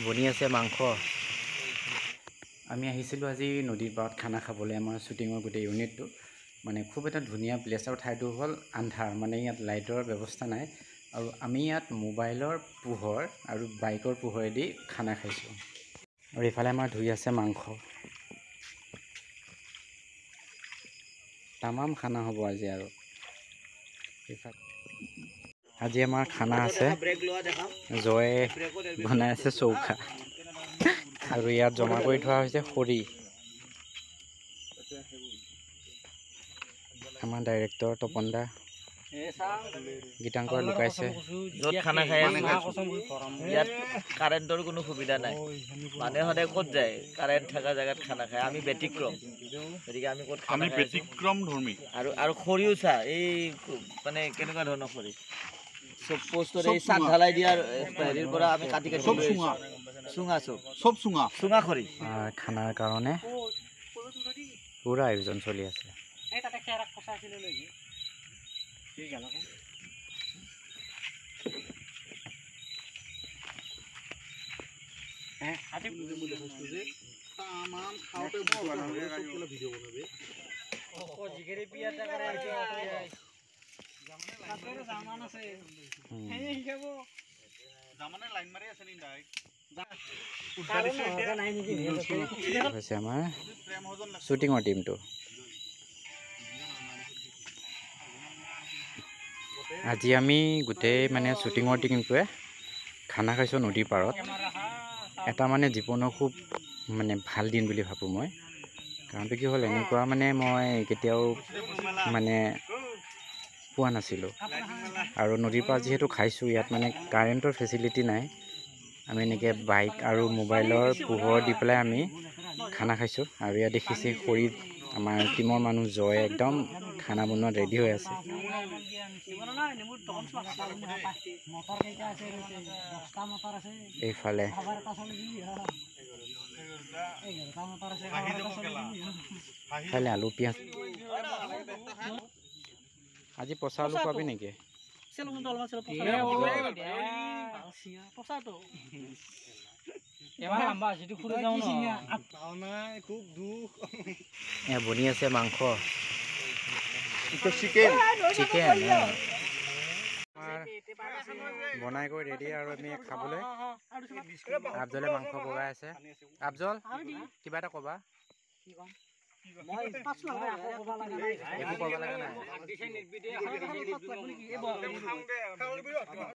বনি আছে মাংস। আমি আহিছিলোঁ আজি নদীৰ পাৰত খানা খাবলৈ আমাৰ শ্বুটিঙৰ গোটেই ইউনিটটো। মানে খুব এটা ধুনীয়া প্লেচ আৰু ঠাইটো হ'ল আন্ধাৰ, মানে ইয়াত লাইটৰ ব্যৱস্থা নাই আৰু আমি ইয়াত মোবাইলৰ পোহৰ আৰু বাইকৰ পোহৰেদি খানা খাইছোঁ। আৰু ইফালে আমাৰ ধুই আছে মাংস। তামাম খানা হ'ব আজি। আৰু আজি আমাৰ খানা আছে, জয়ে বনাই আছে চৌখা আৰু ইয়াত জমা কৰি থোৱা হৈছে খৰি। আমাৰ ডাইৰেক্টৰ তপন দা, গীতাংকৰ লুকাইছে। য'ত খানা খাই ইয়াত কাৰেণ্টৰ কোনো সুবিধা নাই। মানুহে সদায় ক'ত যায়? কাৰেণ্ট থকা জেগাত খানা খায়। আমি ব্যতিক্ৰম, গতিকে আমি ক'ত খানা খাই ব্যতিক্ৰম ধৰ্মী। আৰু খৰিও চা, এই মানে কেনেকুৱা ধৰণৰ খৰি, চব পোষ্টত এই চাট ঢালাই দিয়াৰ হেৰিৰ পৰা আমি কাটি কাটি চব চুঙা খৰি। খানাৰ কাৰণে পুৰা আয়োজন চলি আছে। আমাৰ শ্বুটিঙৰ টিমটো আজি আমি গোটেই মানে শ্বুটিঙৰ টিমটোৱে খানা খাইছোঁ নদীৰ পাৰত। এটা মানে জীৱনৰ খুব মানে ভাল দিন বুলি ভাবোঁ মই। কাৰণটো কি হ'ল, এনেকুৱা মানে মই কেতিয়াও মানে পোৱা নাছিলোঁ। আৰু নদীৰ পাৰত যিহেতু খাইছোঁ, ইয়াত মানে কাৰেণ্টৰ ফেচিলিটি নাই। আমি এনেকৈ বাইক আৰু মোবাইলৰ পোহৰ দি পেলাই আমি খানা খাইছোঁ। আৰু ইয়াত দেখিছে খৰিত আমাৰ টিমৰ মানুহ জয়ে একদম খানা বনোৱাত ৰেডি হৈ আছে। এইফালে আলু পিঁয়াজ। আজি পচা আলু খুৱাবি নেকি? বনি আছে মাংস, চিকেন বনাই কৰি ৰেডি আৰু আমি খাবলৈ। আফজলে মাংস বগাই আছে। আফজল, কিবা এটা ক'বা। একো ক'ব লগা নাই।